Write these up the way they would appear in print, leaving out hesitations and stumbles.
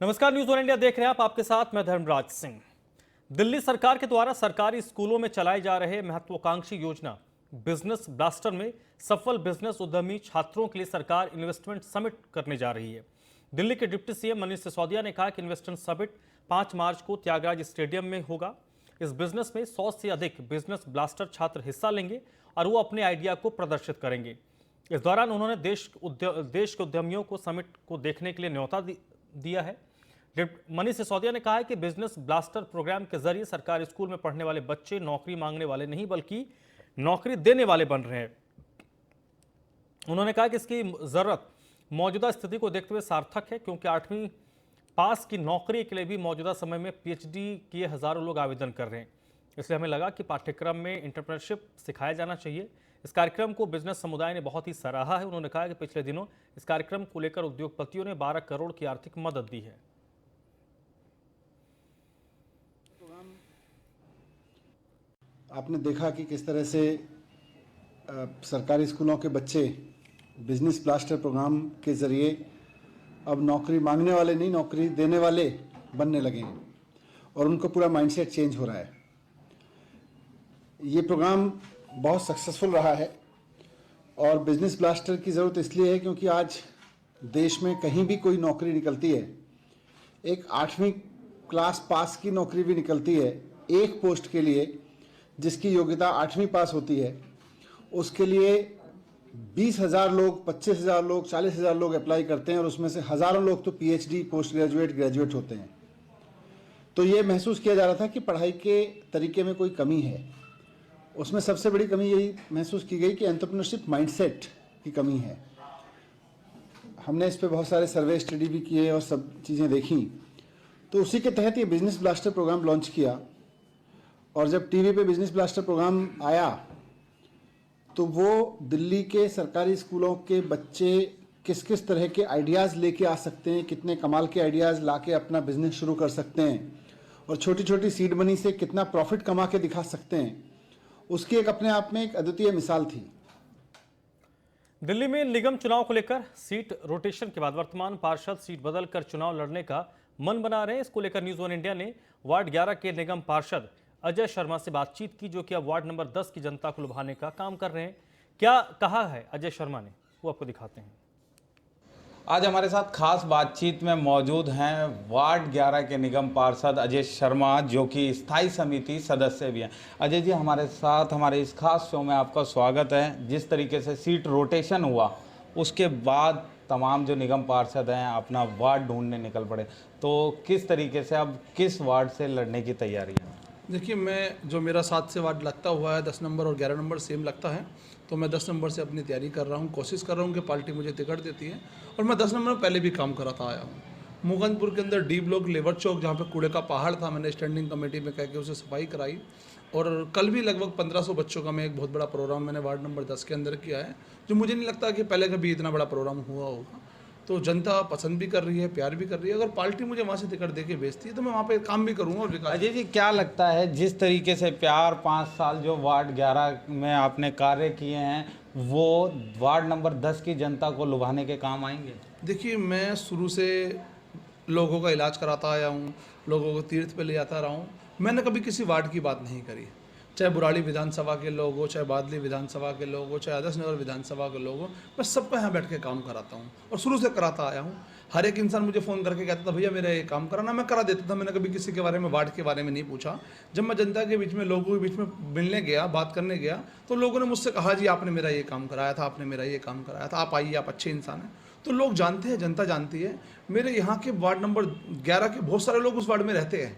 नमस्कार, news one India देख रहे हैं आप। आपके साथ मैं धर्मराज सिंह। दिल्ली सरकार के द्वारा सरकारी स्कूलों में चलाए जा रहे महत्वाकांक्षी योजना बिजनेस ब्लास्टर में सफल बिजनेस उद्यमी छात्रों के लिए सरकार इन्वेस्टमेंट समिट करने जा रही है। दिल्ली के डिप्टी सीएम मनीष सिसोदिया ने कहा कि इन्वेस्टमेंट समिट 5 मार्च को त्यागराज स्टेडियम में होगा। इस बिजनेस में 100 से अधिक बिजनेस ब्लास्टर छात्र हिस्सा लेंगे और वो अपने आइडिया को प्रदर्शित करेंगे। इस दौरान उन्होंने देश के उद्यमियों को समिट को देखने के लिए न्योता दिया है। मनीष सिसोदिया ने कहा है कि बिजनेस ब्लास्टर प्रोग्राम के जरिए सरकारी स्कूल में पढ़ने वाले बच्चे नौकरी मांगने वाले नहीं बल्कि नौकरी देने वाले बन रहे हैं। उन्होंने कहा कि इसकी जरूरत मौजूदा स्थिति को देखते हुए सार्थक है, क्योंकि 8वीं पास की नौकरी के लिए भी मौजूदा समय में पीएचडी किए हजारों लोग आवेदन कर रहे हैं। इसलिए हमें लगा कि पाठ्यक्रम में एंटरप्रेन्योरशिप सिखाया जाना चाहिए। इस कार्यक्रम को बिजनेस समुदाय ने बहुत ही सराहा है। उन्होंने कहा कि पिछले दिनों इस कार्यक्रम को लेकर उद्योगपतियों ने 12 करोड़ की आर्थिक मदद दी है। आपने देखा कि किस तरह से सरकारी स्कूलों के बच्चे बिजनेस ब्लास्टर प्रोग्राम के ज़रिए अब नौकरी मांगने वाले नहीं, नौकरी देने वाले बनने लगे हैं और उनको पूरा माइंडसेट चेंज हो रहा है। ये प्रोग्राम बहुत सक्सेसफुल रहा है और बिजनेस ब्लास्टर की ज़रूरत इसलिए है क्योंकि आज देश में कहीं भी कोई नौकरी निकलती है, एक 8वीं क्लास पास की नौकरी भी निकलती है, एक पोस्ट के लिए जिसकी योग्यता 8वीं पास होती है, उसके लिए 20,000 लोग, 25,000 लोग, 40,000 लोग अप्लाई करते हैं और उसमें से हज़ारों लोग तो पीएचडी, पोस्ट ग्रेजुएट, ग्रेजुएट होते हैं। तो ये महसूस किया जा रहा था कि पढ़ाई के तरीके में कोई कमी है। उसमें सबसे बड़ी कमी यही महसूस की गई कि एंटरप्रेन्योरशिप माइंडसेट की कमी है। हमने इस पर बहुत सारे सर्वे स्टडी भी किए और सब चीज़ें देखी, तो उसी के तहत ये बिजनेस ब्लास्टर प्रोग्राम लॉन्च किया। और जब टीवी पे बिजनेस ब्लास्टर प्रोग्राम आया तो वो दिल्ली के सरकारी स्कूलों के बच्चे किस किस तरह के आइडियाज़ लेके आ सकते हैं, कितने कमाल के आइडियाज़ लाके अपना बिजनेस शुरू कर सकते हैं और छोटी छोटी सीड मनी से कितना प्रॉफिट कमा के दिखा सकते हैं, उसकी एक अपने आप में एक अद्वितीय मिसाल थी। दिल्ली में निगम चुनाव को लेकर सीट रोटेशन के बाद वर्तमान पार्षद सीट बदलकर चुनाव लड़ने का मन बना रहे हैं। इसको लेकर न्यूज़ वन इंडिया ने वार्ड 11 के निगम पार्षद अजय शर्मा से बातचीत की, जो कि अब वार्ड नंबर 10 की जनता को लुभाने का काम कर रहे हैं। क्या कहा है अजय शर्मा ने, वो आपको दिखाते हैं। आज हमारे साथ खास बातचीत में मौजूद हैं वार्ड 11 के निगम पार्षद अजय शर्मा, जो कि स्थायी समिति सदस्य भी हैं। अजय जी, हमारे साथ हमारे इस खास शो में आपका स्वागत है। जिस तरीके से सीट रोटेशन हुआ उसके बाद तमाम जो निगम पार्षद हैं अपना वार्ड ढूंढने निकल पड़े, तो किस तरीके से अब किस वार्ड से लड़ने की तैयारी है? देखिए, मैं जो मेरा 7 से वार्ड लगता हुआ है, 10 नंबर और 11 नंबर सेम लगता है, तो मैं 10 नंबर से अपनी तैयारी कर रहा हूँ। कोशिश कर रहा हूँ कि पार्टी मुझे टिकट देती है और मैं 10 नंबर में पहले भी काम कराता आया हूँ। मुगनपुर के अंदर डी ब्लॉक लेबर चौक, जहाँ पे कूड़े का पहाड़ था, मैंने स्टैंडिंग कमेटी में कह के उसे सफाई कराई और कल भी लगभग 1500 बच्चों का मैं एक बहुत बड़ा प्रोग्राम मैंने वार्ड नंबर 10 के अंदर किया है, जो मुझे नहीं लगता कि पहले कभी इतना बड़ा प्रोग्राम हुआ होगा। तो जनता पसंद भी कर रही है, प्यार भी कर रही है। अगर पार्टी मुझे वहाँ से टिकट दे के भेजती है तो मैं वहाँ पे काम भी करूँगा और विकास। अजय जी, क्या लगता है जिस तरीके से प्यार 5 साल जो वार्ड 11 में आपने कार्य किए हैं, वो वार्ड नंबर 10 की जनता को लुभाने के काम आएंगे? देखिए, मैं शुरू से लोगों का इलाज कराता आया हूँ, लोगों को तीर्थ पे ले जाता रहा हूँ। मैंने कभी किसी वार्ड की बात नहीं करी, चाहे बुराड़ी विधानसभा के लोग हो, चाहे बादली विधानसभा के लोग हो, चाहे आदर्श नगर विधानसभा के लोग हो, मैं सबको यहाँ बैठ के काम कराता हूँ और शुरू से कराता आया हूँ। हर एक इंसान मुझे फ़ोन करके कहता था, भैया मेरा ये काम कराना, मैं करा देता था। मैंने कभी किसी के बारे में, वार्ड के बारे में नहीं पूछा। जब मैं जनता के बीच में, लोगों के बीच में मिलने गया, बात करने गया, तो लोगों ने मुझसे कहा, जी आपने मेरा ये काम कराया था, आपने मेरा ये काम कराया था, आप आइए, आप अच्छे इंसान हैं। तो लोग जानते हैं, जनता जानती है। मेरे यहाँ के वार्ड नंबर 11 के बहुत सारे लोग उस वार्ड में रहते हैं,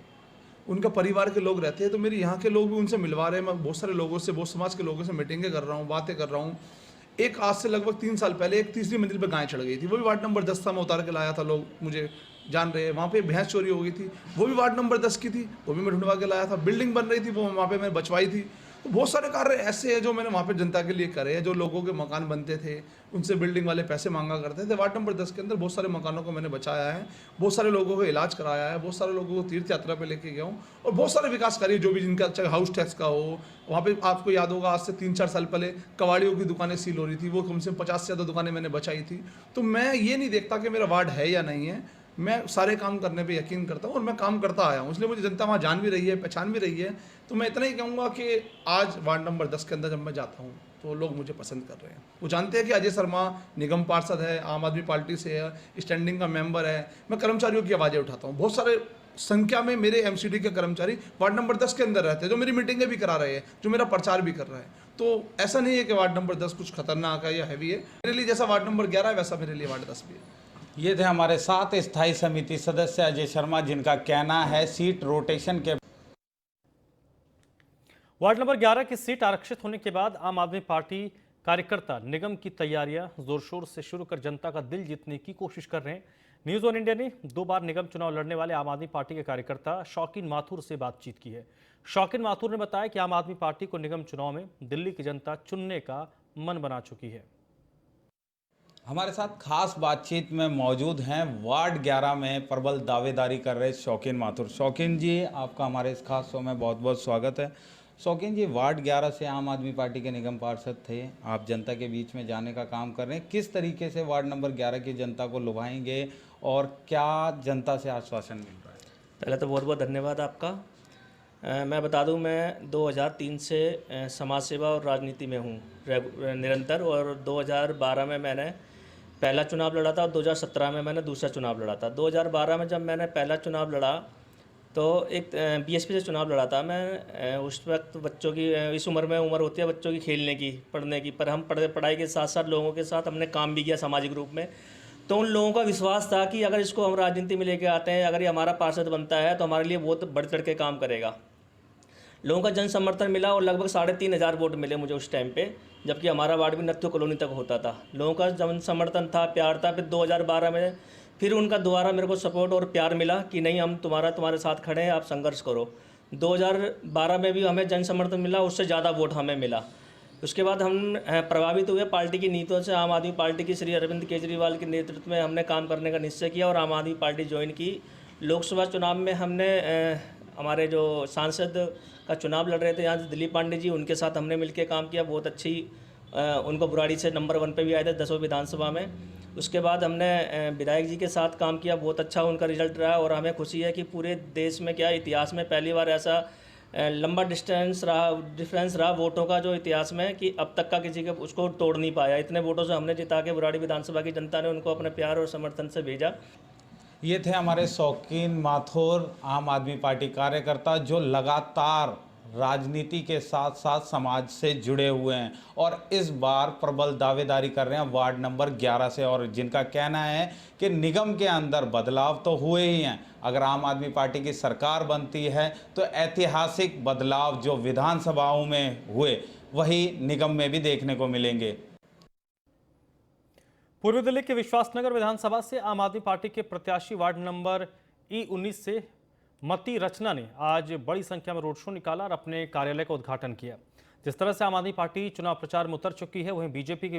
उनका परिवार के लोग रहते हैं, तो मेरे यहाँ के लोग भी उनसे मिलवा रहे हैं। मैं बहुत सारे लोगों से, बहुत समाज के लोगों से मीटिंगें कर रहा हूँ, बातें कर रहा हूँ। एक आज से लगभग 3 साल पहले एक तीसरी मंजिल पर गाय चढ़ गई थी, वो भी वार्ड नंबर 10 था, मैं उतार के लाया था, लोग मुझे जान रहे हैं। वहाँ पे भैंस चोरी हो गई थी, वो भी वार्ड नंबर 10 की थी, वो भी मैं ढूंढवा के लाया था। बिल्डिंग बन रही थी, वो वहाँ पे मैंने बचवाई थी। तो बहुत सारे कार्य ऐसे हैं जो मैंने वहाँ पे जनता के लिए करे हैं। जो लोगों के मकान बनते थे, उनसे बिल्डिंग वाले पैसे मांगा करते थे, वार्ड नंबर 10 के अंदर बहुत सारे मकानों को मैंने बचाया है, बहुत सारे लोगों को इलाज कराया है, बहुत सारे लोगों को तीर्थ यात्रा पे लेके गया हूँ और बहुत सारे विकास कार्य जो भी, जिनका चाहे हाउस टैक्स का हो। वहाँ पे आपको याद होगा, आज से 3-4 साल पहले कबाड़ियों की दुकानें सील हो रही थी, वो कम से कम 50 से ज़्यादा दुकानें मैंने बचाई थी। तो मैं ये नहीं देखता कि मेरा वार्ड है या नहीं है, मैं सारे काम करने पे यकीन करता हूँ और मैं काम करता आया हूँ, इसलिए मुझे जनता वहाँ जान भी रही है, पहचान भी रही है। तो मैं इतना ही कहूँगा कि आज वार्ड नंबर 10 के अंदर जब मैं जाता हूँ तो लोग मुझे पसंद कर रहे हैं। वो जानते हैं कि अजय शर्मा निगम पार्षद है, आम आदमी पार्टी से है, स्टैंडिंग का मेंबर है। मैं कर्मचारियों की आवाज़ें उठाता हूँ। बहुत सारे संख्या में मेरे एमसीडी के कर्मचारी वार्ड नंबर 10 के अंदर रहते हैं, जो मेरी मीटिंगें भी करा रहे हैं, जो मेरा प्रचार भी कर रहा है। तो ऐसा नहीं है कि वार्ड नंबर 10 कुछ खतरनाक है या हैवी है। मेरे लिए जैसा वार्ड नंबर 11 है वैसा मेरे लिए वार्ड 10 भी है। ये थे हमारे साथ स्थायी समिति सदस्य अजय शर्मा, जिनका कहना है सीट रोटेशन के वार्ड नंबर 11 की सीट आरक्षित होने के बाद आम आदमी पार्टी कार्यकर्ता निगम की तैयारियां जोर शोर से शुरू कर जनता का दिल जीतने की कोशिश कर रहे हैं। न्यूज़ ऑन इंडिया ने 2 बार निगम चुनाव लड़ने वाले आम आदमी पार्टी के कार्यकर्ता शौकीन माथुर से बातचीत की है। शौकीन माथुर ने बताया कि आम आदमी पार्टी को निगम चुनाव में दिल्ली की जनता चुनने का मन बना चुकी है। हमारे साथ खास बातचीत में मौजूद हैं वार्ड 11 में प्रबल दावेदारी कर रहे शौकीन माथुर। शौकीन जी, आपका हमारे इस खास शो में बहुत बहुत स्वागत है। शौकीन जी, वार्ड 11 से आम आदमी पार्टी के निगम पार्षद थे, आप जनता के बीच में जाने का काम कर रहे हैं। किस तरीके से वार्ड नंबर 11 की जनता को लुभाएंगे और क्या जनता से आश्वासन मिल रहा है? पहले तो बहुत बहुत धन्यवाद आपका। मैं बता दूं, मैं 2003 से समाज सेवा और राजनीति में हूं निरंतर, और 2012 में मैंने पहला चुनाव लड़ा था और 2017 में मैंने दूसरा चुनाव लड़ा था। 2012 में जब मैंने पहला चुनाव लड़ा तो एक बीएसपी से चुनाव लड़ा था मैं। उस वक्त बच्चों की इस उम्र में उम्र होती है बच्चों की खेलने की, पढ़ने की, पर हम पढ़ाई के साथ साथ लोगों के साथ हमने काम भी किया सामाजिक रूप में। तो उन लोगों का विश्वास था कि अगर इसको हम राजनीति में लेके आते हैं, अगर ये हमारा पार्षद बनता है तो हमारे लिए बहुत बढ़ चढ़ के काम करेगा। लोगों का जन समर्थन मिला और लगभग 3,500 वोट मिले मुझे उस टाइम पे, जबकि हमारा वार्ड भी नत्थु कॉलोनी तक होता था। लोगों का जन समर्थन था, प्यार था। फिर 2012 में फिर उनका दोबारा मेरे को सपोर्ट और प्यार मिला कि नहीं, हम तुम्हारे साथ खड़े हैं, आप संघर्ष करो। 2012 में भी हमें जन समर्थन मिला, उससे ज़्यादा वोट हमें मिला। उसके बाद हम प्रभावित हुए पार्टी की नीतियों से। आम आदमी पार्टी की श्री अरविंद केजरीवाल के नेतृत्व में हमने काम करने का निश्चय किया और आम आदमी पार्टी ज्वाइन की। लोकसभा चुनाव में हमने हमारे जो सांसद का चुनाव लड़ रहे थे यहाँ से दिलीप पांडे जी, उनके साथ हमने मिलकर काम किया। बहुत अच्छी उनको बुराड़ी से नंबर 1 पे भी आए थे 10वीं विधानसभा में। उसके बाद हमने विधायक जी के साथ काम किया, बहुत अच्छा उनका रिजल्ट रहा और हमें खुशी है कि पूरे देश में क्या इतिहास में पहली बार ऐसा लंबा डिफरेंस रहा वोटों का जो इतिहास में, कि अब तक का किसी के उसको तोड़ नहीं पाया। इतने वोटों से हमने जिता के बुराड़ी विधानसभा की जनता ने उनको अपने प्यार और समर्थन से भेजा। ये थे हमारे शौकीन माथुर, आम आदमी पार्टी कार्यकर्ता, जो लगातार राजनीति के साथ साथ समाज से जुड़े हुए हैं और इस बार प्रबल दावेदारी कर रहे हैं वार्ड नंबर 11 से, और जिनका कहना है कि निगम के अंदर बदलाव तो हुए ही हैं। अगर आम आदमी पार्टी की सरकार बनती है तो ऐतिहासिक बदलाव जो विधानसभाओं में हुए वही निगम में भी देखने को मिलेंगे। पूर्वी दिल्ली के विश्वासनगर विधानसभा से आम आदमी पार्टी के प्रत्याशी वार्ड नंबर E19 से मती रचना ने आज बड़ी संख्या में रोड शो निकाला और अपने कार्यालय का उद्घाटन किया। जिस तरह से आम आदमी पार्टी चुनाव प्रचार में उतर चुकी है, वहीं बीजेपी की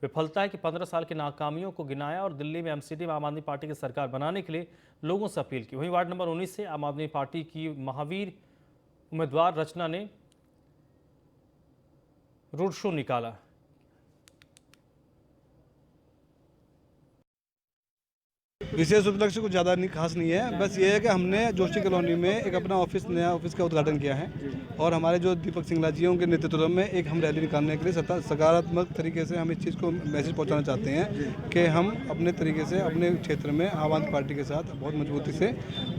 विफलता है कि 15 साल की नाकामियों को गिनाया और दिल्ली में एमसीडी में आम आदमी पार्टी की सरकार बनाने के लिए लोगों से अपील की। वहीं वार्ड नंबर 19 से आम आदमी पार्टी की महावीर उम्मीदवार रचना ने रोड शो निकाला। विशेष उपलक्ष्य कुछ ज़्यादा खास नहीं है, बस ये है कि हमने जोशी कॉलोनी में एक अपना नया ऑफिस का उद्घाटन किया है और हमारे जो दीपक सिंगला जी हैं उनके नेतृत्व में एक हम रैली निकालने के लिए सकारात्मक तरीके से हम इस चीज़ को मैसेज पहुंचाना चाहते हैं कि हम अपने तरीके से अपने क्षेत्र में आम आदमी पार्टी के साथ बहुत मजबूती से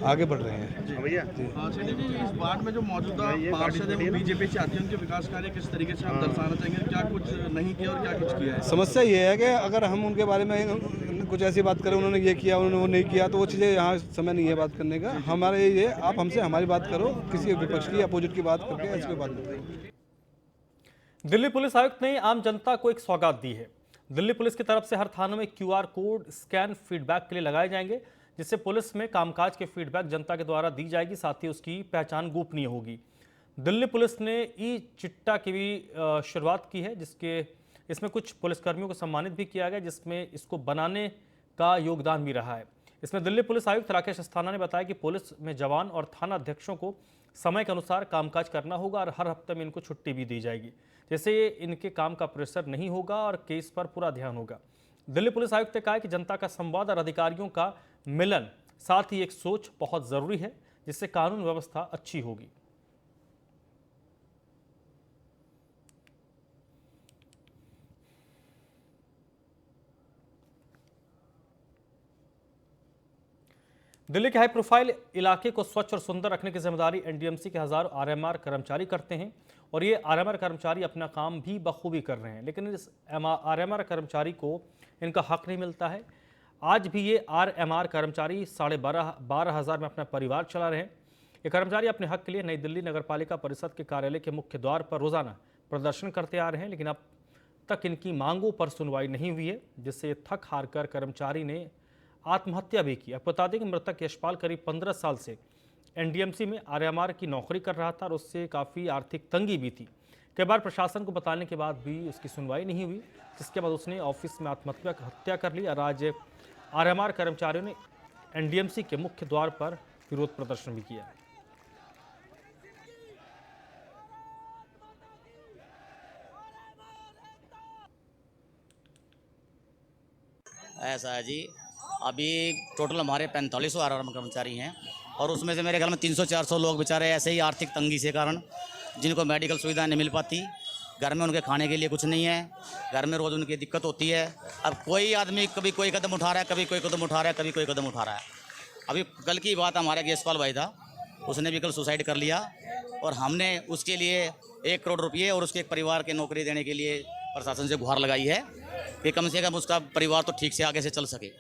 आगे बढ़ रहे हैं। भैया इस वार्ड में जो मौजूदा पार्षद है बीजेपी से आते हैं, उनके विकास कार्य किस तरीके से आप दर्शाना चाहेंगे? क्या कुछ नहीं किया और क्या कुछ किया है? समस्या ये है कि अगर हम उनके बारे में कुछ ऐसी बात करें, उन्होंने ये किया उन्होंने वो नहीं किया, तो वो चीज़ें यहाँ समय नहीं है बात करने का। हमारे ये आप हमसे हमारी बात करो, किसी विपक्ष की अपोजिट की बात करके ऐसी बात नहीं करो। दिल्ली पुलिस आयुक्त ने आम जनता को एक सौगात दी है। दिल्ली पुलिस की तरफ से हर थानों में QR कोड स्कैन फीडबैक के लिए लगाए जाएंगे, जिससे पुलिस में कामकाज के फीडबैक जनता के द्वारा दी जाएगी, साथ ही उसकी पहचान गोपनीय होगी। दिल्ली पुलिस ने ई-चिट्टा की भी शुरुआत की है, इसमें कुछ पुलिसकर्मियों को सम्मानित भी किया गया, जिसमें इसको बनाने का योगदान भी रहा है। इसमें दिल्ली पुलिस आयुक्त राकेश अस्थाना ने बताया कि पुलिस में जवान और थाना अध्यक्षों को समय के अनुसार कामकाज करना होगा और हर हफ्ते में इनको छुट्टी भी दी जाएगी, जैसे इनके काम का प्रेशर नहीं होगा और केस पर पूरा ध्यान होगा। दिल्ली पुलिस आयुक्त ने कहा कि जनता का संवाद और अधिकारियों का मिलन साथ ही एक सोच बहुत ज़रूरी है जिससे कानून व्यवस्था अच्छी होगी। दिल्ली के हाई प्रोफाइल इलाके को स्वच्छ और सुंदर रखने की जिम्मेदारी एनडीएमसी के हजारों आरएमआर कर्मचारी करते हैं और ये आरएमआर कर्मचारी अपना काम भी बखूबी कर रहे हैं, लेकिन इस आरएमआर कर्मचारी को इनका हक नहीं मिलता है। आज भी ये आरएमआर कर्मचारी 12,500 में अपना परिवार चला रहे हैं। ये कर्मचारी अपने हक के लिए नई दिल्ली नगर पालिका परिषद के कार्यालय के मुख्य द्वार पर रोजाना प्रदर्शन करते आ रहे हैं, लेकिन अब तक इनकी मांगों पर सुनवाई नहीं हुई है, जिससे थक हार कर कर्मचारी ने आत्महत्या भी की। अब बता दें कि मृतक यशपाल करीब 15 साल से एनडीएमसी में आरएमआर की नौकरी कर रहा था और उससे काफ़ी आर्थिक तंगी भी थी। कई बार प्रशासन को बताने के बाद भी उसकी सुनवाई नहीं हुई, जिसके बाद उसने ऑफिस में आत्महत्या कर ली और आज आरएमआर कर्मचारियों ने एनडीएमसी के मुख्य द्वार पर विरोध प्रदर्शन भी किया। ऐसा है जी, अभी टोटल हमारे 4500 आरएमआर कर्मचारी हैं और उसमें से मेरे ख्याल में 300-400 लोग बेचारे ऐसे ही आर्थिक तंगी से कारण जिनको मेडिकल सुविधा नहीं मिल पाती, घर में उनके खाने के लिए कुछ नहीं है, घर में रोज़ उनकी दिक्कत होती है। अब कोई आदमी कभी कोई कदम उठा रहा है, कभी कोई कदम उठा रहा है, कभी कोई कदम उठा रहा है। अभी कल की बात, हमारे यशपाल भाई था, उसने भी कल सुसाइड कर लिया और हमने उसके लिए 1 करोड़ रुपये और उसके एक परिवार के नौकरी देने के लिए प्रशासन से गुहार लगाई है कि कम से कम उसका परिवार तो ठीक से आगे से चल सके।